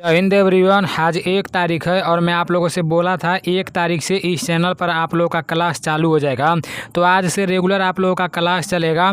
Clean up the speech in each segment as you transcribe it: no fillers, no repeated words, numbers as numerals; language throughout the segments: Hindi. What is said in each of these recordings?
जय हिंद एवरीवन। आज 1 तारीख है और मैं आप लोगों से बोला था 1 तारीख से इस चैनल पर आप लोगों का क्लास चालू हो जाएगा। तो आज से रेगुलर आप लोगों का क्लास चलेगा।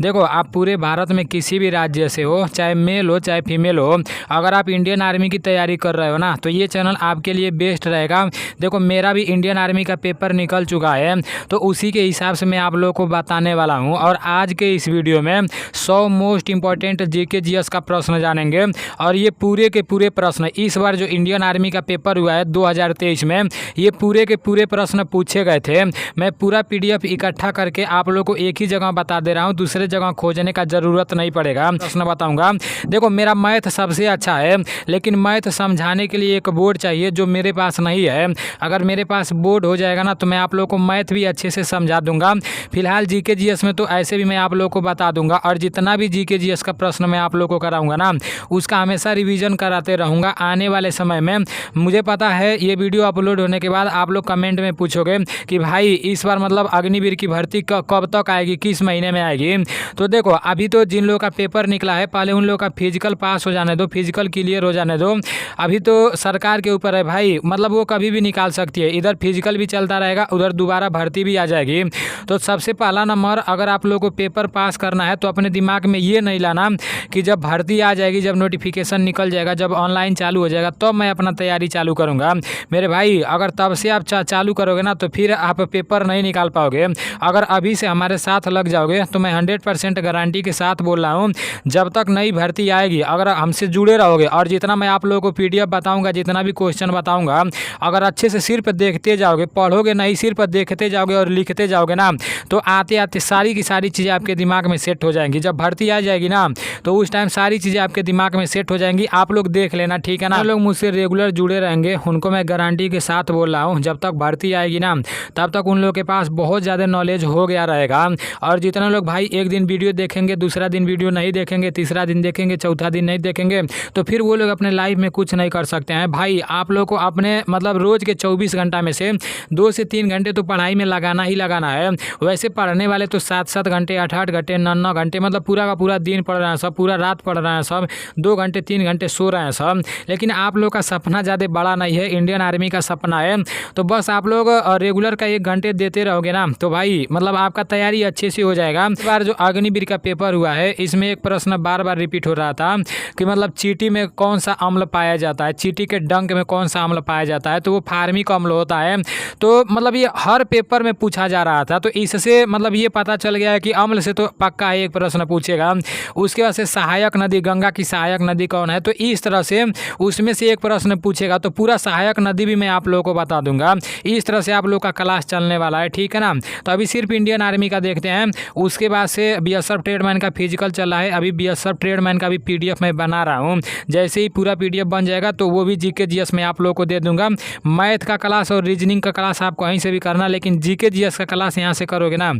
देखो, आप पूरे भारत में किसी भी राज्य से हो, चाहे मेल हो चाहे फीमेल हो, अगर आप इंडियन आर्मी की तैयारी कर रहे हो ना, तो ये चैनल आपके लिए बेस्ट रहेगा। देखो, मेरा भी इंडियन आर्मी का पेपर निकल चुका है, तो उसी के हिसाब से मैं आप लोगों को बताने वाला हूँ। और आज के इस वीडियो में 100 मोस्ट इंपॉर्टेंट जीके जीएस का प्रश्न जानेंगे। और ये पूरे के पूरे प्रश्न इस बार जो इंडियन आर्मी का पेपर हुआ है 2023 में, ये पूरे के पूरे प्रश्न पूछे गए थे। मैं पूरा पीडीएफ इकट्ठा करके आप लोगों को एक ही जगह बता दे रहा हूँ, दूसरे जगह खोजने का ज़रूरत नहीं पड़ेगा। प्रश्न बताऊंगा। देखो, मेरा मैथ सबसे अच्छा है, लेकिन मैथ समझाने के लिए एक बोर्ड चाहिए जो मेरे पास नहीं है। अगर मेरे पास बोर्ड हो जाएगा ना, तो मैं आप लोगों को मैथ भी अच्छे से समझा दूंगा। फिलहाल जीके जीएस में तो ऐसे भी मैं आप लोगों को बता दूंगा, और जितना भी जीके जीएस का प्रश्न मैं आप लोगों को कराऊंगा ना, उसका हमेशा रिवीजन कराते रहूँगा। आने वाले समय में मुझे पता है ये वीडियो अपलोड होने के बाद आप लोग कमेंट में पूछोगे कि भाई इस बार मतलब अग्निवीर की भर्ती कब तक आएगी, किस महीने में आएगी। तो देखो, अभी तो जिन लोगों का पेपर निकला है, पहले उन लोगों का फिजिकल पास हो जाने दो, फिजिकल क्लियर हो जाने दो। अभी तो सरकार के ऊपर है भाई, मतलब वो कभी भी निकाल सकती है। इधर फिजिकल भी चलता रहेगा, उधर दोबारा भर्ती भी आ जाएगी। तो सबसे पहला नंबर, अगर आप लोगों को पेपर पास करना है तो अपने दिमाग में ये नहीं लाना कि जब भर्ती आ जाएगी, जब नोटिफिकेशन निकल जाएगा, जब ऑनलाइन चालू हो जाएगा, तो मैं अपना तैयारी चालू करूंगा। मेरे भाई, अगर तब से आप चालू करोगे ना, तो फिर आप पेपर नहीं निकाल पाओगे। अगर अभी से हमारे साथ लग जाओगे तो मैं 100% गारंटी के साथ बोल रहा हूँ, जब तक नई भर्ती आएगी, अगर हमसे जुड़े रहोगे और जितना मैं आप लोगों को पीडीएफ बताऊंगा, जितना भी क्वेश्चन बताऊंगा, अगर अच्छे से सिर्फ देखते जाओगे, पढ़ोगे नहीं, सिर्फ देखते जाओगे और लिखते जाओगे ना, तो आते आते सारी की सारी चीज़ें आपके दिमाग में सेट हो जाएंगी। जब भर्ती आ जाएगी ना, तो उस टाइम सारी चीज़ें आपके दिमाग में सेट हो जाएंगी। आप लोग देख लेना, ठीक है ना। लोग मुझसे रेगुलर जुड़े रहेंगे, उनको मैं गारंटी के साथ बोल रहा हूँ, जब तक भर्ती आएगी ना, तब तक उन लोगों के पास बहुत ज़्यादा नॉलेज हो गया रहेगा। और जितने लोग भाई एक दिन वीडियो देखेंगे, दूसरा दिन वीडियो नहीं देखेंगे, तीसरा दिन देखेंगे, चौथा दिन नहीं देखेंगे, तो फिर वो लोग अपने लाइफ में कुछ नहीं कर सकते हैं। भाई, आप लोग को अपने मतलब रोज़ के 24 घंटा में से 2 से 3 घंटे तो पढ़ाई में लगाना ही लगाना है। वैसे पढ़ने वाले तो 7-7 घंटे, 8-8 घंटे, 9-9 घंटे, मतलब पूरा का पूरा दिन पढ़ रहे हैं सब, पूरा रात पढ़ रहे हैं सब, 2 घंटे 3 घंटे सो रहे हैं सब। लेकिन आप लोग का सपना ज़्यादा बड़ा नहीं है, इंडियन आर्मी का सपना है। तो बस आप लोग रेगुलर का 1 घंटे देते रहोगे ना, तो भाई मतलब आपका तैयारी अच्छे से हो जाएगा। इस बार जो अग्निवीर का पेपर हुआ है, इसमें एक प्रश्न बार बार रिपीट हो रहा था कि मतलब चींटी में कौन सा अम्ल पाया जाता है, चींटी के डंक में कौन सा अम्ल पाया जाता है, तो वो फार्मिक अम्ल होता है। तो मतलब ये हर पेपर में पूछा जा रहा था, तो इससे मतलब ये पता चल गया है कि अम्ल से तो पक्का है एक प्रश्न पूछेगा। उसके बाद से सहायक नदी, गंगा की सहायक नदी कौन है, तो इस तरह से उसमें से एक प्रश्न पूछेगा। तो पूरा सहायक नदी भी मैं आप लोगों को बता दूंगा। इस तरह से आप लोग का क्लास चलने वाला है, ठीक है ना। तो अभी सिर्फ इंडियन आर्मी का देखते हैं, उसके बाद से बीएसएफ ट्रेडमैन का फिजिकल चल रहा है। अभी बीएसएफ ट्रेडमैन का भी पीडीएफ मैं बना रहा हूँ। जैसे ही पूरा पीडीएफ बन जाएगा तो वो भी जीके जीएस में आप लोगों को दे दूंगा। मैथ का क्लास और रीजनिंग का क्लास आप कहीं से भी करना, लेकिन जीके जीएस का क्लास यहाँ से करोगे ना,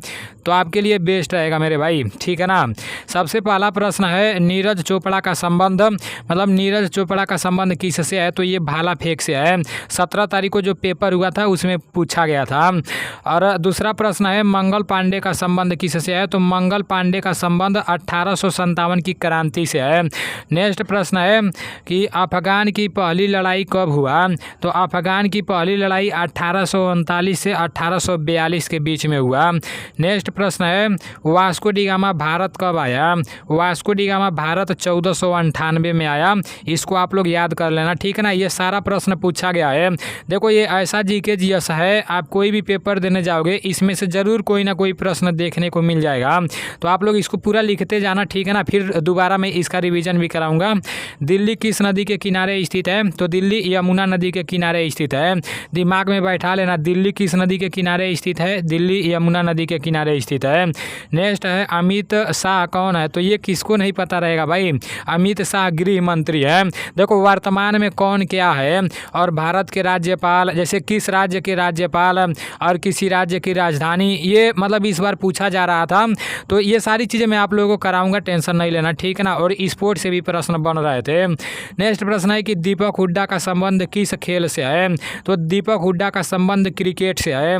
तो आपके लिए बेस्ट रहेगा मेरे भाई, ठीक है ना। सबसे पहला प्रश्न है, नीरज चोपड़ा का संबंध, मतलब नीरज चोपड़ा का संबंध किससे है, तो ये भाला फेंक से है। 17 तारीख को जो पेपर हुआ था उसमें पूछा गया था। और दूसरा प्रश्न है, मंगल पांडे का संबंध किससे है, तो मंगल पांडे का संबंध 1857 की क्रांति से है। नेक्स्ट प्रश्न है कि अफगान की पहली लड़ाई कब हुआ, तो अफगान की पहली लड़ाई 1839 से 1842 के बीच में हुआ। नेक्स्ट प्रश्न है, वास्को डी गामा भारत कब आया, वास्को डी गामा भारत 1498 में आया। इसको आप लोग याद कर लेना, ठीक है ना। ये सारा प्रश्न पूछा गया है। देखो, ये ऐसा जीके जीएस है, आप कोई भी पेपर देने जाओगे, इसमें से ज़रूर कोई ना कोई प्रश्न देखने को मिल जाएगा। तो आप लोग इसको पूरा लिखते जाना, ठीक है ना। फिर दोबारा मैं इसका रिवीजन भी कराऊंगा। दिल्ली किस नदी के किनारे स्थित है, तो दिल्ली यमुना नदी के किनारे स्थित है। दिमाग में बैठा लेना, दिल्ली किस नदी के किनारे स्थित है, दिल्ली यमुना नदी के किनारे स्थित है। नेक्स्ट है, अमित शाह कौन है, तो ये किसको नहीं पता रहेगा भाई, अमित शाह गृह मंत्री है। देखो, वर्तमान में कौन क्या है, और भारत के राज्यपाल, जैसे किस राज्य के राज्यपाल और किसी राज्य की राजधानी, ये मतलब इस बार पूछा जा रहा था। तो ये सारी चीज़ें मैं आप लोगों को कराऊंगा, टेंशन नहीं लेना, ठीक है ना। और स्पोर्ट से भी प्रश्न बन रहे थे। नेक्स्ट प्रश्न है कि दीपक हुड्डा का संबंध किस खेल से है, तो दीपक हुड्डा का संबंध क्रिकेट से है।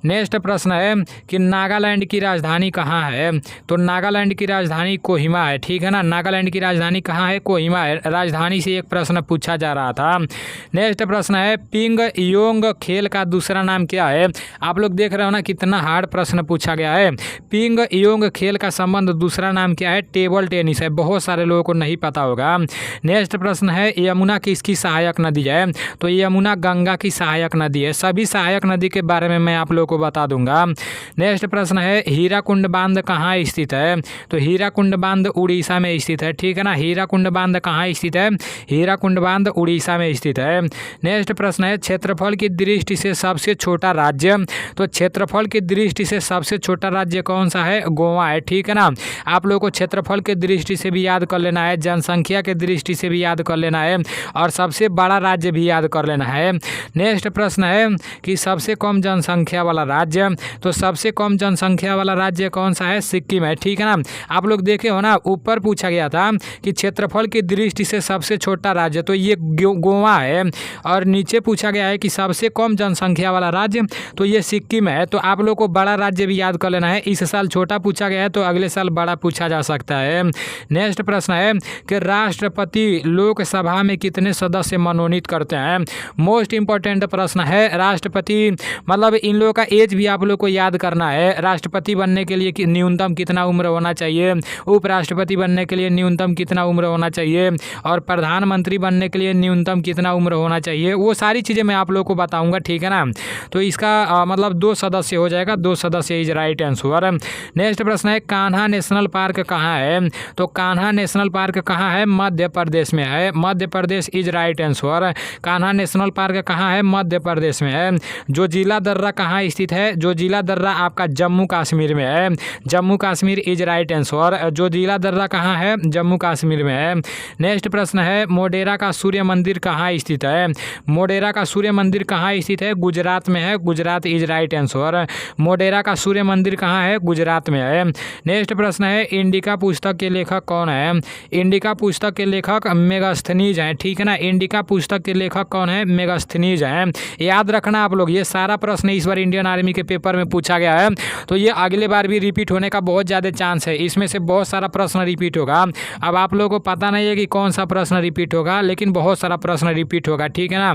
नेक्स्ट प्रश्न है कि नागालैंड की राजधानी कहाँ है, तो नागालैंड की राजधानी कोहिमा है, ठीक है ना। नागालैंड की राजधानी कहाँ है, कोहिमा है। राजधानी से एक प्रश्न पूछा जा रहा था। नेक्स्ट प्रश्न है पिंग योंग खेल का दूसरा नाम क्या है। आप लोग देख रहे हो ना कितना हार्ड प्रश्न पूछा गया है। पिंग योंग खेल का संबंध दूसरा नाम क्या है, टेबल टेनिस है। बहुत सारे लोगों को नहीं पता होगा। नेक्स्ट प्रश्न है यमुना किसकी सहायक नदी है, तो यमुना गंगा की सहायक नदी है। सभी सहायक नदी के बारे में मैं आप लोगों को बता दूंगा। नेक्स्ट प्रश्न है हीराकुंड बांध कहाँ स्थित है, तो हीराकुंड बांध उड़ीसा में स्थित है, ठीक है ना। हीराकुंड बांध कहाँ स्थित है, हीराकुंड बांध उड़ीसा में स्थित है। नेक्स्ट प्रश्न है क्षेत्रफल की दृष्टि से सबसे छोटा राज्य, तो क्षेत्रफल की दृष्टि से सबसे छोटा राज्य कौन सा है, गोवा है, ठीक है ना। आप लोगों को क्षेत्रफल के दृष्टि से भी याद कर लेना है, जनसंख्या के दृष्टि से भी याद कर लेना है और सबसे बड़ा राज्य भी याद कर लेना है। नेक्स्ट प्रश्न है कि सबसे कम जनसंख्या वाला राज्य, तो सबसे कम जनसंख्या वाला राज्य कौन सा है, सिक्किम है, ठीक है ना। आप लोग देखे हो ना ऊपर पूछा गया था कि क्षेत्रफल की दृष्टि से सबसे छोटा राज्य, तो ये गोवा है और नीचे पूछा गया है कि सबसे कम जनसंख्या वाला राज्य, तो ये सिक्किम है। तो आप लोग को बड़ा राज्य भी याद कर लेना है। इस साल छोटा पूछा गया है तो अगले साल बड़ा पूछा जा सकता है। नेक्स्ट प्रश्न है कि राष्ट्रपति लोकसभा में कितने सदस्य मनोनीत करते हैं। मोस्ट इंपॉर्टेंट प्रश्न है। राष्ट्रपति मतलब इन लोगों का एज भी आप लोग को याद करना है। राष्ट्रपति बनने के लिए न्यूनतम कितना उम्र होना चाहिए, उपराष्ट्रपति बनने के लिए न्यूनतम कितना उम्र होना चाहिए और प्रधानमंत्री बनने के लिए न्यूनतम कितना उम्र होना चाहिए, वो सारी चीज़ें मैं आप लोग को बताऊंगा, ठीक है ना। तो इसका मतलब 2 सदस्य हो जाएगा, 2 सदस्य इज राइट आंसर। नेक्स्ट प्रश्न है कान्हा नेशनल पार्क कहाँ है, तो कान्हा नेशनल पार्क कहाँ है, मध्य प्रदेश में है, Madhya Pradesh is right answer. Kanha national park कहाँ है, मध्य प्रदेश में है। जोजिला दर्रा कहाँ स्थित है, जोजिला दर्रा आपका जम्मू कश्मीर में है, Jammu Kashmir is right answer. Zoji La दर्रा कहाँ है, जम्मू कश्मीर में है। नेक्स्ट प्रश्न है मोढेरा का सूर्य मंदिर कहाँ स्थित है, मोढेरा का सूर्य मंदिर कहाँ स्थित है, गुजरात में है, Gujarat is right answer. Modhera का सूर्य मंदिर कहाँ है, गुजरात में है। नेक्स्ट प्रश्न है इंडिका पुस्तक के लेखक कौन है, इंडिका पुस्तक के लेखक मेगास्थनीज हैं, ठीक है ना। इंडिका पुस्तक के लेखक कौन है, मेगास्थनीज हैं। याद रखना आप लोग, ये सारा प्रश्न इस बार इंडियन आर्मी के पेपर में पूछा गया है, तो ये अगले बार भी रिपीट होने का बहुत ज़्यादा चांस है। इसमें से बहुत सारा प्रश्न रिपीट होगा। अब आप लोगों को पता नहीं है कि कौन सा प्रश्न रिपीट होगा, लेकिन बहुत सारा प्रश्न रिपीट होगा, ठीक है ना।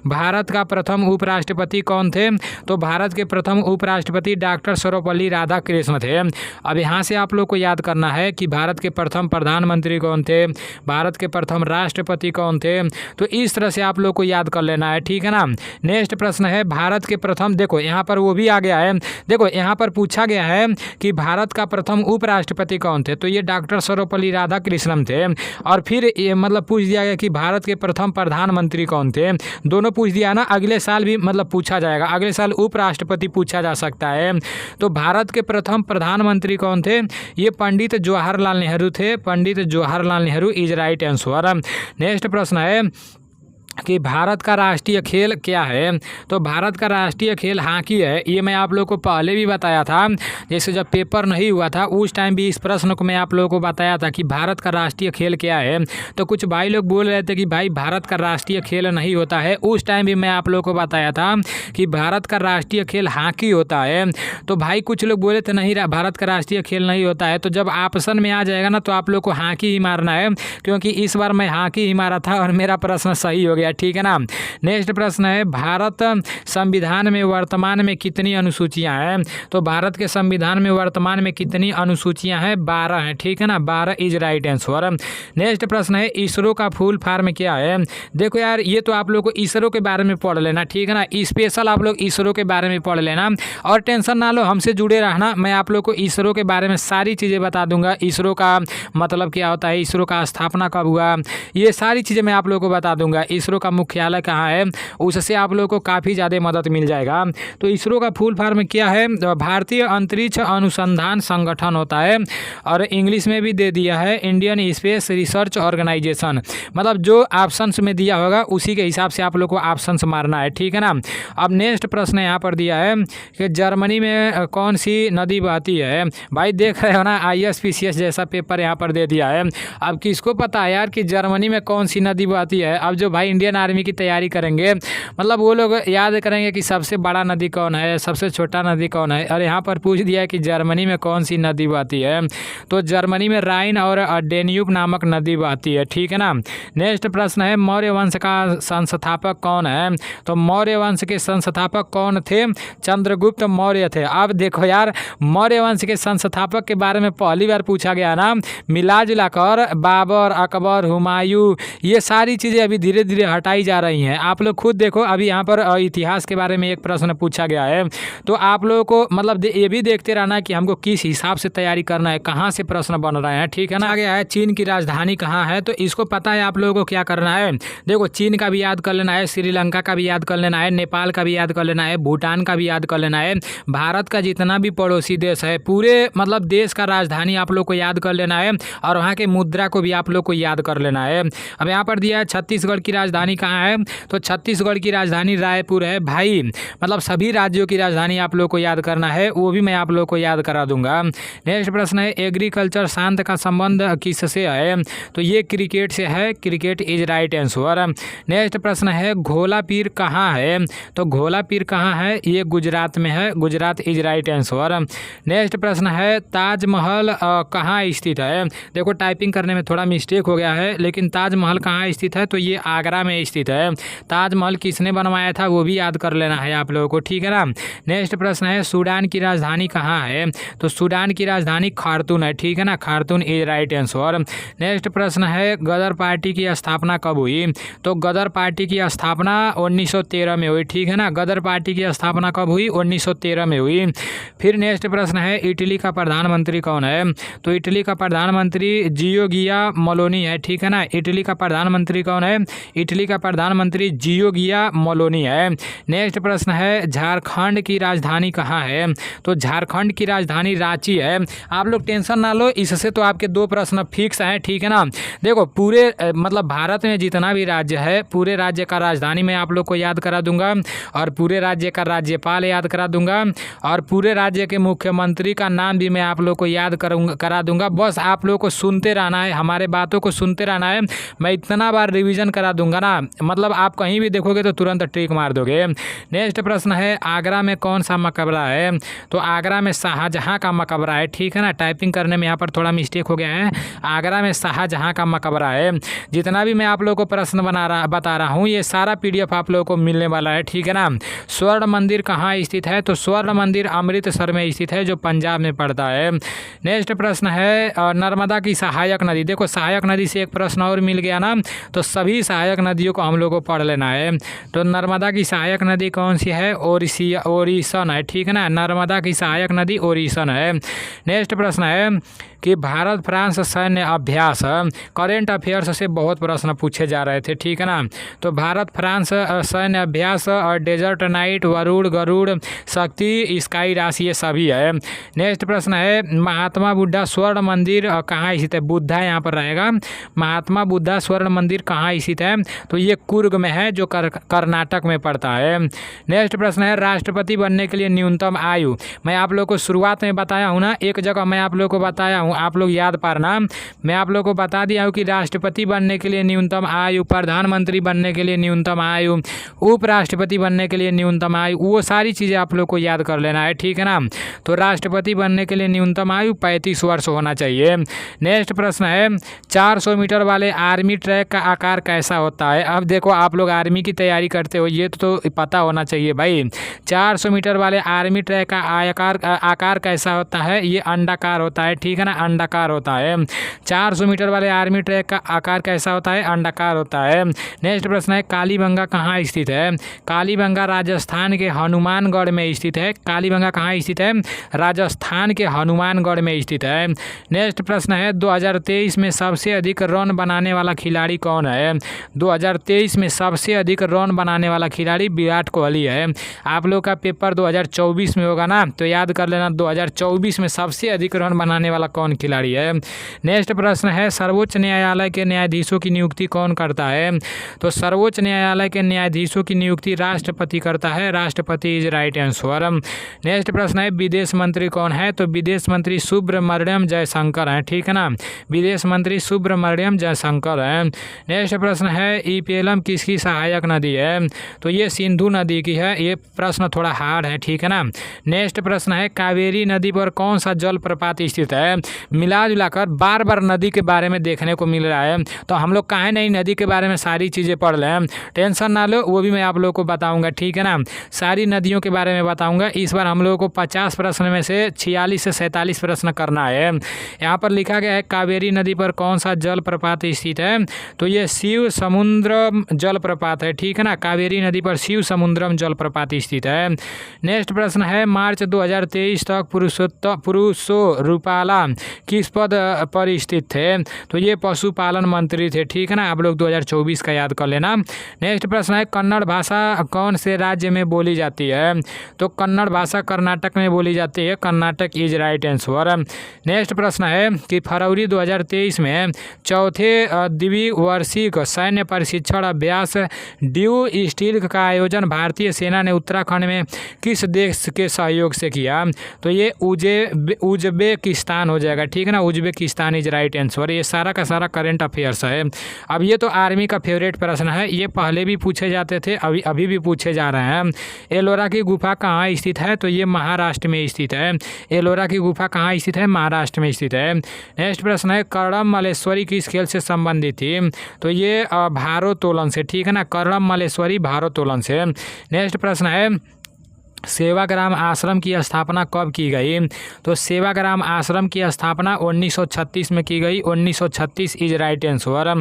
भारत का प्रथम उपराष्ट्रपति कौन थे, तो भारत के प्रथम उपराष्ट्रपति डॉक्टर सर्वपल्ली राधाकृष्ण थे। अब यहाँ से आप लोग को याद करना है कि भारत के प्रथम प्रधानमंत्री कौन थे, भारत के प्रथम राष्ट्रपति कौन थे, तो इस तरह से आप लोग को याद कर लेना है, ठीक है ना। नेक्स्ट प्रश्न है भारत के प्रथम, देखो यहाँ पर वो भी आ गया है, देखो यहाँ पर पूछा गया है कि भारत का प्रथम उपराष्ट्रपति कौन थे, तो ये डॉक्टर सर्वपल्ली राधाकृष्णन थे। और फिर ये मतलब पूछ दिया गया कि भारत के प्रथम प्रधानमंत्री कौन थे, दोनों पूछ दिया ना। अगले साल भी मतलब पूछा जाएगा, अगले साल उपराष्ट्रपति पूछा जा सकता है। तो भारत के प्रथम प्रधानमंत्री कौन थे, ये पंडित जवाहरलाल नेहरू थे, Pandit Jawaharlal Nehru is right answer. Next प्रश्न है कि भारत का राष्ट्रीय खेल क्या है, तो भारत का राष्ट्रीय खेल हॉकी है। ये मैं आप लोगों को पहले भी बताया था, जैसे जब पेपर नहीं हुआ था उस टाइम भी इस प्रश्न को मैं आप लोगों को बताया था कि भारत का राष्ट्रीय खेल क्या है। तो कुछ भाई लोग बोल रहे थे कि भाई भारत का राष्ट्रीय खेल नहीं होता है, उस टाइम भी मैं आप लोगों को बताया था कि भारत का राष्ट्रीय खेल हॉकी होता है। तो भाई कुछ लोग बोले थे नहीं भारत का राष्ट्रीय खेल नहीं होता है, तो जब ऑप्शन में आ जाएगा ना तो आप लोग को हॉकी ही मारना है, क्योंकि इस बार मैं हॉकी ही मारा था और मेरा प्रश्न सही हो गया, ठीक है ना। नेक्स्ट प्रश्न है भारत संविधान में वर्तमान में कितनी अनुसूचियां हैं, तो भारत के संविधान में वर्तमान में कितनी अनुसूचियां हैं, 12 हैं, ठीक है ना, 12 इज राइट आंसर। नेक्स्ट प्रश्न है इसरो का फुल फॉर्म क्या है। देखो यार ये तो आप लोग को इसरो के बारे में पढ़ लेना, ठीक है ना, स्पेशल आप लोग इसरो के बारे में पढ़ लेना और टेंशन ना लो, हमसे जुड़े रहना। मैं आप लोग को इसरो के बारे में सारी चीज़ें बता दूंगा, इसरो का मतलब क्या होता है, इसरो का स्थापना कब हुआ, ये सारी चीज़ें मैं आप लोग को बता दूंगा। इसरो का मुख्यालय कहाँ है, उससे आप लोगों को काफ़ी ज़्यादा मदद मिल जाएगा। तो इसरो का फुल फॉर्म क्या है, भारतीय अंतरिक्ष अनुसंधान संगठन होता है और इंग्लिश में भी दे दिया है इंडियन स्पेस रिसर्च ऑर्गेनाइजेशन। मतलब जो ऑप्शंस में दिया होगा उसी के हिसाब से आप लोग को ऑप्शंस मारना है, ठीक है ना। अब नेक्स्ट प्रश्न यहाँ पर दिया है कि जर्मनी में कौन सी नदी बहती है। भाई देख रहे हो ना ISPCS जैसा पेपर यहाँ पर दे दिया है। अब किसको पता है यार कि जर्मनी में कौन सी नदी बहती है। अब जो भाई इंडियन इंडियन आर्मी की तैयारी करेंगे, मतलब वो लोग याद करेंगे कि सबसे बड़ा नदी कौन है, सबसे छोटा नदी कौन है। और यहाँ पर पूछ दिया कि जर्मनी में कौन सी नदी बहती है, तो जर्मनी में राइन और डेन्यूब नामक नदी बहती है, ठीक है ना। नेक्स्ट प्रश्न है मौर्य वंश का संस्थापक कौन है, तो मौर्य वंश के संस्थापक कौन थे, चंद्रगुप्त मौर्य थे। अब देखो यार, मौर्य वंश के संस्थापक के बारे में पहली बार पूछा गया ना, मिला जुला कर बाबर, अकबर, हुमायूं, ये सारी चीज़ें अभी धीरे धीरे हटाई जा रही हैं। आप लोग खुद देखो, अभी यहाँ पर इतिहास के बारे में एक प्रश्न पूछा गया है, तो आप लोगों को मतलब ये भी देखते रहना है कि हमको किस हिसाब से तैयारी करना है, कहाँ से प्रश्न बन रहे हैं, ठीक है ना। आगे है चीन की राजधानी कहाँ है, तो इसको पता है आप लोगों को क्या करना है। देखो चीन का भी याद कर लेना है, श्रीलंका का भी याद कर लेना है, नेपाल का भी याद कर लेना है, भूटान का भी याद कर लेना है, भारत का जितना भी पड़ोसी देश है पूरे मतलब देश का राजधानी आप लोग को याद कर लेना है, और वहाँ के मुद्रा को भी आप लोग को याद कर लेना है। अब यहाँ पर दिया है छत्तीसगढ़ की राजधानी कहाँ है, तो छत्तीसगढ़ की राजधानी रायपुर है भाई। मतलब सभी राज्यों की राजधानी आप लोग को याद करना है, वो भी मैं आप लोग को याद करा दूंगा। नेक्स्ट प्रश्न है एग्रीकल्चर शांत का संबंध किससे है, तो ये क्रिकेट से है, cricket is right answer. Next प्रश्न है घोला पीर कहाँ है, तो घोला पीर कहाँ है, ये गुजरात में है, Gujarat is right answer. Next प्रश्न है ताजमहल कहाँ स्थित है, देखो टाइपिंग करने में थोड़ा मिस्टेक हो गया है, लेकिन ताजमहल कहाँ स्थित है, तो ये आगरा में स्थित है। ताजमहल किसने बनवाया था वो भी याद कर लेना है आप लोगों को, ठीक है ना। नेक्स्ट प्रश्न है सूडान की राजधानी कहाँ है, तो सूडान की राजधानी खार्तून है, ठीक है ना, खार्तून इज राइट आंसर। नेक्स्ट प्रश्न है गदर पार्टी की स्थापना कब हुई, तो गदर पार्टी की स्थापना 1913 में हुई, ठीक है ना। गदर पार्टी की स्थापना कब हुई, 1913 में हुई। फिर नेक्स्ट प्रश्न है इटली का प्रधानमंत्री कौन है, तो इटली का प्रधानमंत्री जियोगिया मलोनी है, ठीक है ना। इटली का प्रधानमंत्री कौन है, इटली का प्रधानमंत्री जियोगिया मलोनी है। नेक्स्ट प्रश्न है झारखंड की राजधानी कहाँ है, तो झारखंड की राजधानी रांची है। आप लोग टेंशन ना लो, इससे तो आपके 2 प्रश्न फिक्स हैं, ठीक है ना। देखो पूरे मतलब भारत में जितना भी राज्य है पूरे राज्य का राजधानी मैं आप लोग को याद करा दूंगा, और पूरे राज्य का राज्यपाल याद करा दूंगा, और पूरे राज्य के मुख्यमंत्री का नाम भी मैं आप लोग को याद करा दूंगा। बस आप लोग को सुनते रहना है, हमारे बातों को सुनते रहना है। मैं इतना बार रिवीजन करा दूंगा ना, मतलब आप कहीं भी देखोगे तो तुरंत ट्रिक मार दोगे। नेक्स्ट प्रश्न है आगरा में कौन सा मकबरा है, तो आगरा में शाहजहां का मकबरा है, ठीक है ना। टाइपिंग करने में यहाँ पर थोड़ा मिस्टेक हो गया है, आगरा में शाहजहां का मकबरा है। जितना भी मैं आप लोगों को प्रश्न बता रहा हूँ ये सारा PDF आप लोगों को मिलने वाला है, ठीक है ना। स्वर्ण मंदिर कहाँ स्थित है, तो स्वर्ण मंदिर अमृतसर में स्थित है जो पंजाब में पड़ता है। नेक्स्ट प्रश्न है नर्मदा की सहायक नदी, देखो सहायक नदी से एक प्रश्न और मिल गया ना, तो सभी सहायक नदियों को हम लोग को पढ़ लेना है। तो नर्मदा की सहायक नदी कौन सी है, ओरिसन है, ठीक है ना। नर्मदा की सहायक नदी ओरिसन है। नेक्स्ट प्रश्न है कि भारत फ्रांस सैन्य अभ्यास, करेंट अफेयर्स से बहुत प्रश्न पूछे जा रहे थे, ठीक है ना। तो भारत फ्रांस सैन्य अभ्यास और डेजर्ट नाइट, वरुण, गरुड़, शक्ति, स्काई राशि, ये सभी है। नेक्स्ट प्रश्न है महात्मा बुद्धा स्वर्ण मंदिर कहाँ स्थित है, बुद्धा यहाँ पर रहेगा। महात्मा बुद्धा स्वर्ण मंदिर कहाँ स्थित है, तो ये कुर्ग में है जो कर्नाटक में पड़ता है। नेक्स्ट प्रश्न है राष्ट्रपति बनने के लिए न्यूनतम आयु, मैं आप लोग को शुरुआत में बताया हूँ ना, एक जगह मैं आप लोग को बताया हूँ, आप लोग याद पारना। मैं आप लोग को बता दिया हूँ कि राष्ट्रपति बनने के लिए न्यूनतम आयु, प्रधानमंत्री बनने के लिए न्यूनतम आयु, उपराष्ट्रपति बनने के लिए न्यूनतम आयु, वो सारी चीज़ें आप लोग को याद कर लेना है, ठीक है ना। तो राष्ट्रपति बनने के लिए न्यूनतम आयु 35 वर्ष होना चाहिए। नेक्स्ट प्रश्न है 400 मीटर वाले आर्मी ट्रैक का आकार कैसा होता है। अब देखो आप लोग आर्मी की तैयारी करते हो, ये तो पता होना चाहिए भाई। 400 मीटर वाले आर्मी ट्रैक का आकार कैसा होता है, ये अंडाकार होता है, ठीक है ना, अंडाकार होता है। 400 मीटर वाले आर्मी ट्रैक का आकार कैसा होता है, अंडाकार होता है। नेक्स्ट प्रश्न है कालीबंगा कहाँ स्थित है। कालीबंगा राजस्थान के हनुमानगढ़ में स्थित है। कालीबंगा कहाँ स्थित है, राजस्थान के हनुमानगढ़ में स्थित है। नेक्स्ट प्रश्न है 2023 में सबसे अधिक रन बनाने वाला खिलाड़ी कौन है। 2023 में सबसे अधिक रन बनाने वाला खिलाड़ी विराट कोहली है। आप लोग का पेपर 2024 में होगा ना, तो याद कर लेना 2024 में सबसे अधिक रन बनाने वाला कौन कौन खिलाड़ी है। नेक्स्ट प्रश्न है सर्वोच्च न्यायालय के न्यायाधीशों की नियुक्ति कौन करता है। तो सर्वोच्च न्यायालय के न्यायाधीशों की नियुक्ति राष्ट्रपति करता है, राष्ट्रपति इज राइट आंसर। नेक्स्ट प्रश्न है विदेश मंत्री कौन है। तो विदेश मंत्री सुब्रमण्यम जयशंकर हैं, ठीक है ना, विदेश मंत्री सुब्रमण्यम जयशंकर हैं। नेक्स्ट प्रश्न है ईपेलम किसकी सहायक नदी है। तो ये सिंधु नदी की है। ये प्रश्न थोड़ा हार्ड है, ठीक है ना। नेक्स्ट प्रश्न है कावेरी नदी पर कौन सा जल प्रपात स्थित है। मिला जुलाकर बार बार नदी के बारे में देखने को मिल रहा है, तो हम लोग काहे नहीं नदी के बारे में सारी चीज़ें पढ़ लें। टेंशन ना लो, वो भी मैं आप लोगों को बताऊंगा, ठीक है ना। सारी नदियों के बारे में बताऊंगा। इस बार हम लोगों को 50 प्रश्न में से 46 से 47 प्रश्न करना है। यहाँ पर लिखा गया है कावेरी नदी पर कौन सा जल प्रपात स्थित है। तो ये शिव समुद्रम जल प्रपात है, ठीक है ना। कावेरी नदी पर शिव समुद्रम जल प्रपात स्थित है। नेक्स्ट प्रश्न है मार्च 2023 तक पुरुषो रूपाला किस पद पर स्थित थे। तो ये पशुपालन मंत्री थे, ठीक है ना। आप लोग 2024 का याद कर लेना। नेक्स्ट प्रश्न है कन्नड़ भाषा कौन से राज्य में बोली जाती है। तो कन्नड़ भाषा कर्नाटक में बोली जाती है, Karnataka is right answer. Next प्रश्न है कि फरवरी 2023 में चौथे द्विवार्षिक सैन्य प्रशिक्षण अभ्यास ड्यू स्टील का आयोजन भारतीय सेना ने उत्तराखंड में किस देश के सहयोग से किया। तो ये उज्बेकिस्तान हो जाएगा, ठीक है ना, उज्बेकिस्तान इज राइट आंसर। ये सारा का सारा करंट अफेयर्स है। अब ये तो आर्मी का फेवरेट प्रश्न है, ये पहले भी पूछे जाते थे, अभी भी पूछे जा रहे हैं। एलोरा की गुफा कहाँ स्थित है। तो ये महाराष्ट्र में स्थित है। एलोरा की गुफा कहाँ स्थित है, महाराष्ट्र में स्थित है। नेक्स्ट प्रश्न है कर्णम मल्लेश्वरी किस खेल से संबंधित थी। तो ये भारोत्तोलन से, ठीक है ना, कर्णम मल्लेश्वरी भारोत्तोलन से। नेक्स्ट प्रश्न है सेवाग्राम आश्रम की स्थापना कब की गई। तो सेवाग्राम आश्रम की स्थापना 1936 में की गई, 1936 इज राइट आंसर।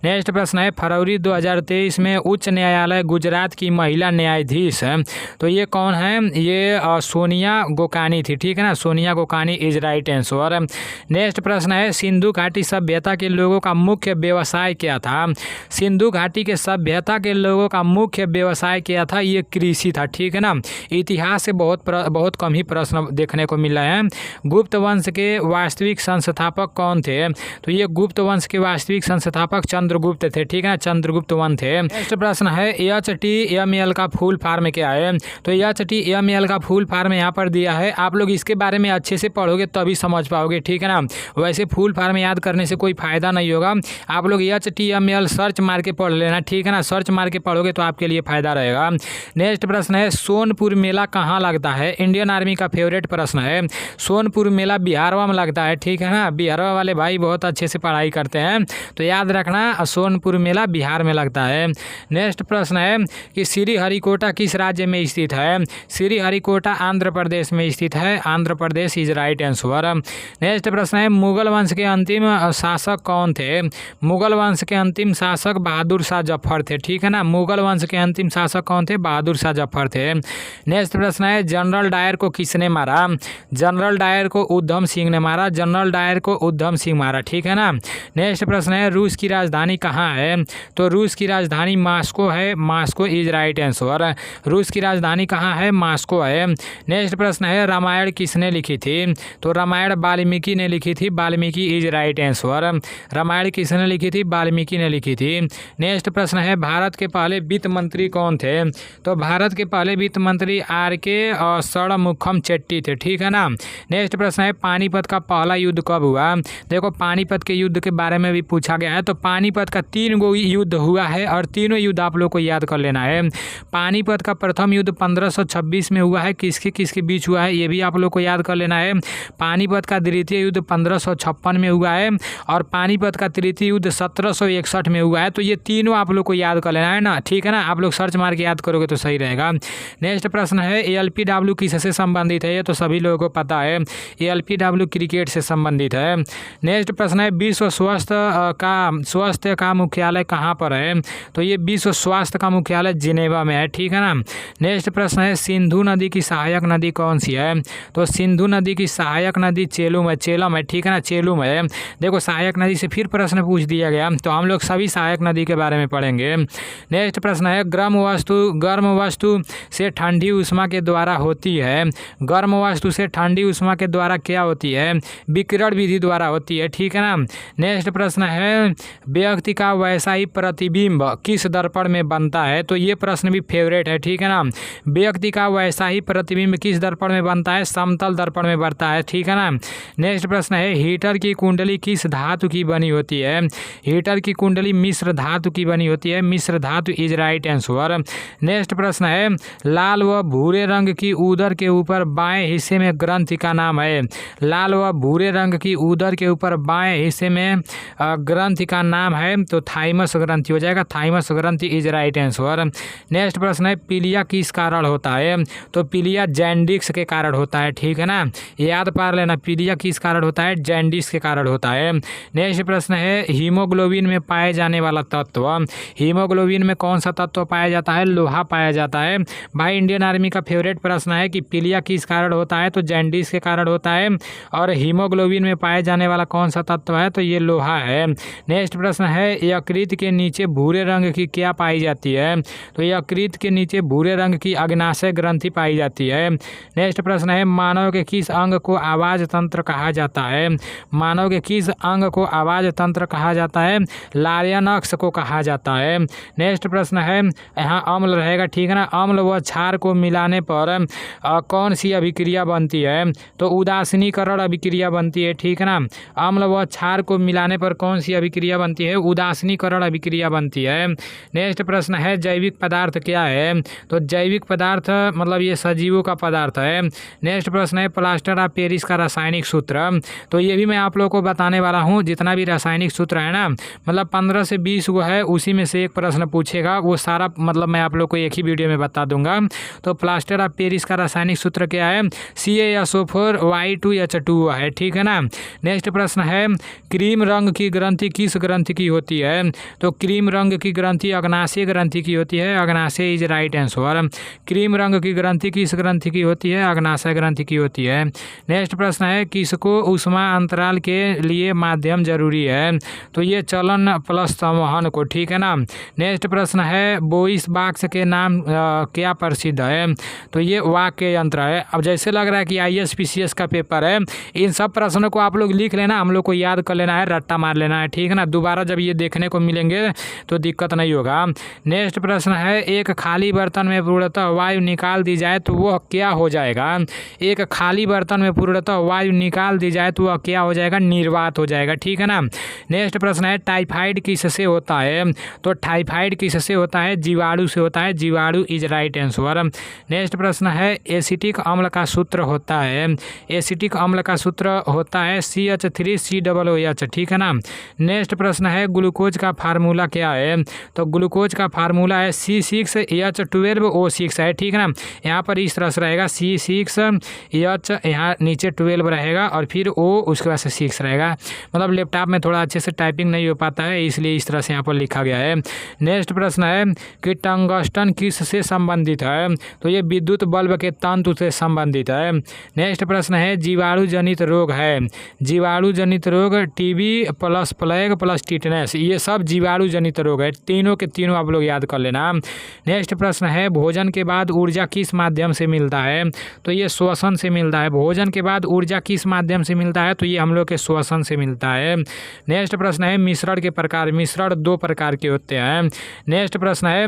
नेक्स्ट प्रश्न है फरवरी 2023 में उच्च न्यायालय गुजरात की महिला न्यायाधीश है। तो ये कौन है, ये सोनिया गोकानी थी, ठीक है ना, Sonia Gokani is right answer. Next प्रश्न है सिंधु घाटी सभ्यता के लोगों का मुख्य व्यवसाय क्या था। सिंधु घाटी के सभ्यता के लोगों का मुख्य व्यवसाय क्या था, ये कृषि था, ठीक है ना। इतिहास से बहुत कम ही प्रश्न देखने को मिला है। गुप्त वंश के वास्तविक संस्थापक कौन थे। तो ये गुप्त वंश के वास्तविक संस्थापक चंद्रगुप्त थे, ठीक है ना, चंद्रगुप्त वन थे। नेक्स्ट प्रश्न है HTML का फुल फॉर्म क्या है। तो HTML का फुल फॉर्म यहाँ पर दिया है, आप लोग इसके बारे में अच्छे से पढ़ोगे तभी समझ पाओगे, ठीक है ना। वैसे फुल फॉर्म याद करने से कोई फायदा नहीं होगा। आप लोग HTML सर्च मार के पढ़ लेना, ठीक है ना, सर्च मार के पढ़ोगे तो आपके लिए फायदा रहेगा। नेक्स्ट प्रश्न है सोनपुर मेला कहाँ लगता है। इंडियन आर्मी का फेवरेट प्रश्न है। सोनपुर मेला बिहारवा में लगता है, ठीक है ना, बिहारवा वाले भाई बहुत अच्छे से पढ़ाई करते हैं, तो याद रखना सोनपुर मेला बिहार में लगता है। नेक्स्ट प्रश्न है कि श्रीहरिकोटा किस राज्य में स्थित है। श्रीहरिकोटा आंध्र प्रदेश में स्थित है, Andhra Pradesh is right answer. Next प्रश्न है मुगल वंश के अंतिम शासक कौन थे। मुगल वंश के अंतिम शासक बहादुर शाह जफर थे, ठीक है ना, मुगल वंश के अंतिम शासक कौन थे, बहादुर शाह जफर थे। नेक्स्ट प्रश्न है जनरल डायर को किसने मारा। जनरल डायर को उधम सिंह ने मारा, जनरल डायर को उधम सिंह मारा, ठीक है ना। नेक्स्ट प्रश्न है रूस की राजधानी कहाँ है। तो रूस की राजधानी मास्को है, मास्को इज राइट आंसर। रूस की राजधानी कहाँ है, मास्को है। नेक्स्ट प्रश्न है रामायण किसने लिखी थी। तो रामायण वाल्मीकि ने लिखी थी, Valmiki is right answer. Ramayan किसने लिखी थी, वाल्मीकि ने लिखी थी। नेक्स्ट प्रश्न है भारत के पहले वित्त मंत्री कौन थे। तो भारत के पहले वित्त मंत्री RK षणमुखम चेट्टी थे, ठीक है ना। नेक्स्ट प्रश्न है पानीपत का पहला युद्ध कब हुआ। देखो पानीपत के युद्ध के बारे में भी पूछा गया है। तो पानीपत का 3 गो युद्ध हुआ है और तीनों युद्ध आप लोग को याद कर लेना है। पानीपत का प्रथम युद्ध 1526 में हुआ है, किसके किसके बीच हुआ है ये भी आप लोग को याद कर लेना है। पानीपत का द्वितीय युद्ध 1556 में हुआ है और पानीपत का तृतीय युद्ध 1761 में हुआ है। तो ये तीनों आप लोग को याद कर लेना है ना, ठीक है ना, आप लोग सर्च मार के याद करोगे तो सही रहेगा। नेक्स्ट प्रश्न है LPW किससे संबंधित है। ये तो सभी लोगों को पता है, LPW क्रिकेट से संबंधित है। नेक्स्ट प्रश्न है विश्व स्वास्थ्य का मुख्यालय कहाँ पर है। तो ये विश्व स्वास्थ्य का मुख्यालय जिनेवा में है, ठीक है ना। नेक्स्ट प्रश्न है सिंधु नदी की सहायक नदी कौन सी है। तो सिंधु नदी की सहायक नदी चेलम है, ठीक है ना, चेलम है। देखो सहायक नदी से फिर प्रश्न पूछ दिया गया, तो हम लोग सभी सहायक नदी के बारे में पढ़ेंगे। नेक्स्ट प्रश्न है गर्म वस्तु से ठंडी ऊष्मा के द्वारा होती है। गर्म वस्तु से ठंडी ऊष्मा के द्वारा क्या होती है? विकिरण विधि द्वारा होती है। ठीक है ना। नेक्स्ट प्रश्न है व्यक्ति का वैसायिक प्रतिबिंब किस दर्पण में बनता है? तो ये प्रश्न भी फेवरेट है। ठीक है ना। व्यक्ति का वैसायिक प्रतिबिंब किस दर्पण में बनता है? समतल दर्पण में बनता है। ठीक है ना। नेक्स्ट प्रश्न है हीटर की कुंडली किस धातु की बनी होती है? हीटर की कुंडली मिश्र धातु की बनी होती है। मिश्र धातु इज राइट आंसर। नेक्स्ट प्रश्न है लाल व भूरे रंग की उदर के ऊपर बाएं हिस्से में ग्रंथि का नाम है। लाल व भूरे रंग की उदर के ऊपर बाएं हिस्से में ग्रंथि का नाम है तो थाइमस ग्रंथि हो जाएगा। थाइमस ग्रंथि इज राइट आंसर। नेक्स्ट प्रश्न है पीलिया किस कारण होता है? तो पीलिया जैंडिस के कारण होता है। ठीक है ना। याद पार लेना पीलिया किस कारण होता है? जैंडिस के कारण होता है। नेक्स्ट प्रश्न है हीमोग्लोबिन में पाए जाने वाला तत्व। हीमोग्लोबिन में कौन सा तत्व पाया जाता है? लोहा पाया जाता है। भाई इंडियन आर्मी का फेवरेट प्रश्न है कि पीलिया किस कारण होता है? तो जैंडिस के कारण होता है। और हीमोग्लोबिन में पाए जाने वाला कौन सा तत्व है? तो ये लोहा है। नेक्स्ट प्रश्न है यकृत के नीचे भूरे रंग की क्या पाई जाती है? तो यकृत के नीचे भूरे रंग की अग्नाशय ग्रंथि पाई जाती है। नेक्स्ट प्रश्न है मानव के किस अंग को आवाज तंत्र कहा जाता है? मानव के किस अंग को आवाज तंत्र कहा जाता है? लारियनक्स को कहा जाता है। नेक्स्ट प्रश्न है यहाँ अम्ल रहेगा। ठीक है ना। अम्ल व क्षार को मिलाने पर कौन सी अभिक्रिया बनती है? तो उदासीनीकरण अभिक्रिया बनती है। ठीक है ना। अम्ल व क्षार को मिलाने पर कौन सी अभिक्रिया बनती है? उदासीनीकरण अभिक्रिया बनती है। नेक्स्ट प्रश्न है जैविक पदार्थ क्या है? तो जैविक पदार्थ मतलब ये सजीवों का पदार्थ है। नेक्स्ट प्रश्न है प्लास्टर ऑफ पेरिस का रासायनिक सूत्र। तो ये भी मैं आप लोगों को बताने वाला हूँ जितना भी रासायनिक सूत्र है ना मतलब 15 से 20 वो है उसी में से एक प्रश्न पूछेगा वो सारा मतलब मैं आप लोग को एक ही वीडियो में बता दूंगा। तो प्लास्टर ऑफ पेरिस का रासायनिक सूत्र क्या है? CaSO4Y2H2O है। ठीक है ना। नेक्स्ट प्रश्न है क्रीम रंग की ग्रंथि किस ग्रंथि की होती है? तो क्रीम रंग की ग्रंथि अग्नाशय ग्रंथि की होती है। अग्नाशय इज राइट आंसर। क्रीम रंग की ग्रंथि किस ग्रंथि की होती है? अग्नाशय ग्रंथि की होती है। नेक्स्ट प्रश्न है किसको ऊष्मा अंतराल के लिए माध्यम जरूरी है? तो ये चलन प्लस संवहन को। ठीक है ना। नेक्स्ट प्रश्न है बोइस बॉक्स के नाम क्या प्रसिद्ध है? तो ये वाक्य यंत्र है। अब जैसे लग रहा है कि IAS PCS का पेपर है इन सब प्रश्नों को आप लोग लिख लेना हम लोग को याद कर लेना है रट्टा मार लेना है। ठीक है ना। दोबारा जब ये देखने को मिलेंगे तो दिक्कत नहीं होगा। नेक्स्ट प्रश्न है एक खाली बर्तन में पूर्णतः वायु निकाल दी जाए तो वह क्या हो जाएगा? एक खाली बर्तन में पूर्णतः वायु निकाल दी जाए तो वह क्या हो जाएगा? निर्वात हो जाएगा। ठीक है ना। नेक्स्ट प्रश्न है टाइफाइड किससे होता है? तो टाइफाइड किससे होता है? जीवाणु से होता है। जीवाणु इज राइट आंसर। नेक्स्ट प्रश्न है एसिटिक अम्ल का सूत्र होता है। एसिटिक अम्ल का सूत्र होता है CH3COOH। ठीक है ना। नेक्स्ट प्रश्न है ग्लूकोज का फार्मूला क्या है? तो ग्लूकोज का फार्मूला है C6H12O6 है। ठीक है ना। यहाँ पर इस तरह से रहेगा C6H यहाँ नीचे 12 रहेगा और फिर O उसके बाद से 6 रहेगा। मतलब लैपटॉप में थोड़ा अच्छे से टाइपिंग नहीं हो पाता है इसलिए इस तरह से यहाँ पर लिखा गया है। नेक्स्ट प्रश्न है कि टंगस्टन किस से संबंधित है? तो ये विद्युत बल्ब के तंतु से संबंधित है। नेक्स्ट प्रश्न है जीवाणु जनित रोग है। जीवाणु जनित रोग TB plus plague plus tetanus ये सब जीवाणु जनित रोग है। तीनों के तीनों आप लोग याद कर लेना। नेक्स्ट प्रश्न है भोजन के बाद ऊर्जा किस माध्यम से मिलता है? तो ये श्वसन से मिलता है। भोजन के बाद ऊर्जा किस माध्यम से मिलता है? तो ये हम लोग के श्वसन से मिलता है। नेक्स्ट प्रश्न है मिश्रण के प्रकार। मिश्रण 2 प्रकार के होते हैं। नेक्स्ट प्रश्न है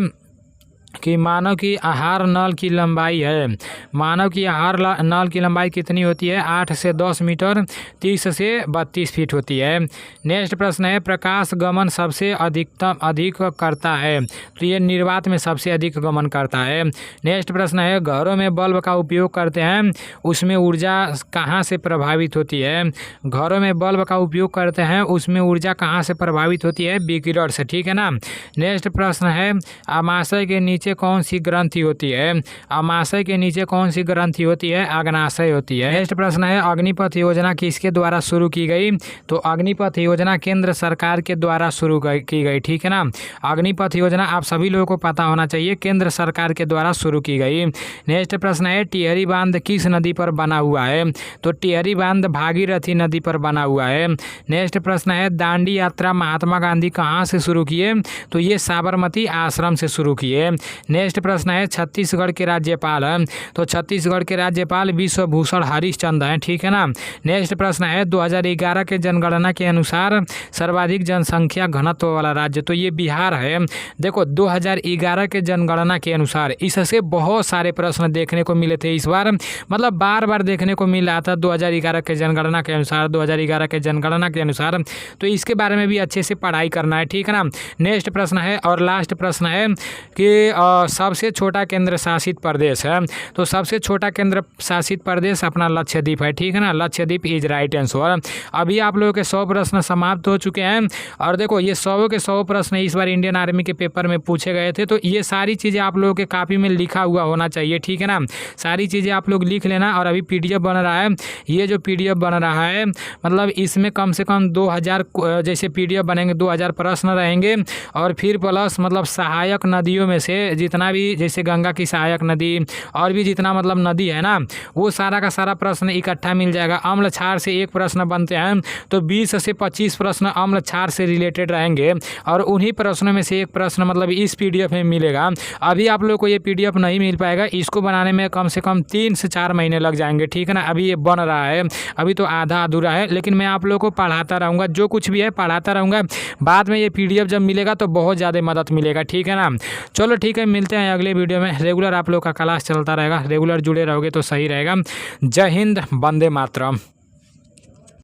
कि मानव की आहार नल की लंबाई है। मानव की आहार नल की लंबाई कितनी होती है? 8 से 10 मीटर 30 से 32 फीट होती है। नेक्स्ट प्रश्न है प्रकाश गमन सबसे अधिक करता है। तो ये निर्वात में सबसे अधिक गमन करता है। नेक्स्ट प्रश्न है घरों में बल्ब का उपयोग करते हैं उसमें ऊर्जा कहाँ से प्रभावित होती है? घरों में बल्ब का उपयोग करते हैं उसमें ऊर्जा कहाँ से प्रभावित होती है? विकिरण से। ठीक है ना। नेक्स्ट प्रश्न है आमाशय के नीचे कौन सी ग्रंथि होती है? आमाशय के नीचे कौन सी ग्रंथि होती है? अग्नाशय होती है। नेक्स्ट प्रश्न है अग्निपथ योजना किसके द्वारा शुरू की गई? तो अग्निपथ योजना केंद्र सरकार के द्वारा शुरू की गई। ठीक है ना। अग्निपथ योजना आप सभी लोगों को पता होना चाहिए केंद्र सरकार के द्वारा शुरू की गई। नेक्स्ट प्रश्न है टिहरी बांध किस नदी पर बना हुआ है? तो टिहरी बांध भागीरथी नदी पर बना हुआ है। नेक्स्ट प्रश्न है दांडी यात्रा महात्मा गांधी कहाँ से शुरू किए? तो ये साबरमती आश्रम से शुरू किए। नेक्स्ट प्रश्न है छत्तीसगढ़ के राज्यपाल हैं, तो छत्तीसगढ़ के राज्यपाल विश्वभूषण हरिश्चंद्र हैं, ठीक है ना। नेक्स्ट प्रश्न है 2011 के जनगणना के अनुसार सर्वाधिक जनसंख्या घनत्व वाला राज्य, तो ये बिहार है। देखो 2011 के जनगणना के अनुसार, इससे बहुत सारे प्रश्न देखने को मिले थे इस बार, मतलब बार बार देखने को मिल रहा था 2011 के जनगणना के अनुसार, 2011 के जनगणना के अनुसार, तो इसके बारे में भी अच्छे से पढ़ाई करना है, ठीक है ना। नेक्स्ट प्रश्न है और लास्ट प्रश्न है कि सबसे छोटा केंद्र शासित प्रदेश है, तो सबसे छोटा केंद्र शासित प्रदेश अपना लक्षद्वीप है, ठीक है ना। Lakshadweep is right answer. अभी आप लोगों के 100 प्रश्न समाप्त हो चुके हैं और देखो ये 100 के 100 प्रश्न इस बार इंडियन आर्मी के पेपर में पूछे गए थे, तो ये सारी चीज़ें आप लोगों के कापी में लिखा हुआ होना चाहिए, ठीक है ना। सारी चीज़ें आप लोग लिख लेना। और अभी PDF बन रहा है, ये जो PDF बन रहा है मतलब इसमें कम से कम 2000 जैसे PDF बनेंगे, 2000 प्रश्न रहेंगे और फिर प्लस मतलब सहायक नदियों में से जितना भी, जैसे गंगा की सहायक नदी और भी जितना मतलब नदी है ना, वो सारा का सारा प्रश्न इकट्ठा मिल जाएगा। अम्ल क्षार से एक प्रश्न बनते हैं तो 20 से 25 प्रश्न अम्ल क्षार से रिलेटेड रहेंगे और उन्हीं प्रश्नों में से एक प्रश्न मतलब इस PDF में मिलेगा। अभी आप लोग को ये PDF नहीं मिल पाएगा, इसको बनाने में कम से कम 3 से 4 महीने लग जाएंगे, ठीक है ना। अभी ये बन रहा है, अभी तो आधा अधूरा है, लेकिन मैं आप लोग को पढ़ाता रहूँगा, जो कुछ भी है पढ़ाता रहूँगा। बाद में ये PDF जब मिलेगा तो बहुत ज़्यादा मदद मिलेगा, ठीक है ना। चलो ठीक है, मिलते हैं अगले वीडियो में। रेगुलर आप लोग का क्लास चलता रहेगा, रेगुलर जुड़े रहोगे तो सही रहेगा। जय हिंद, वंदे मातरम।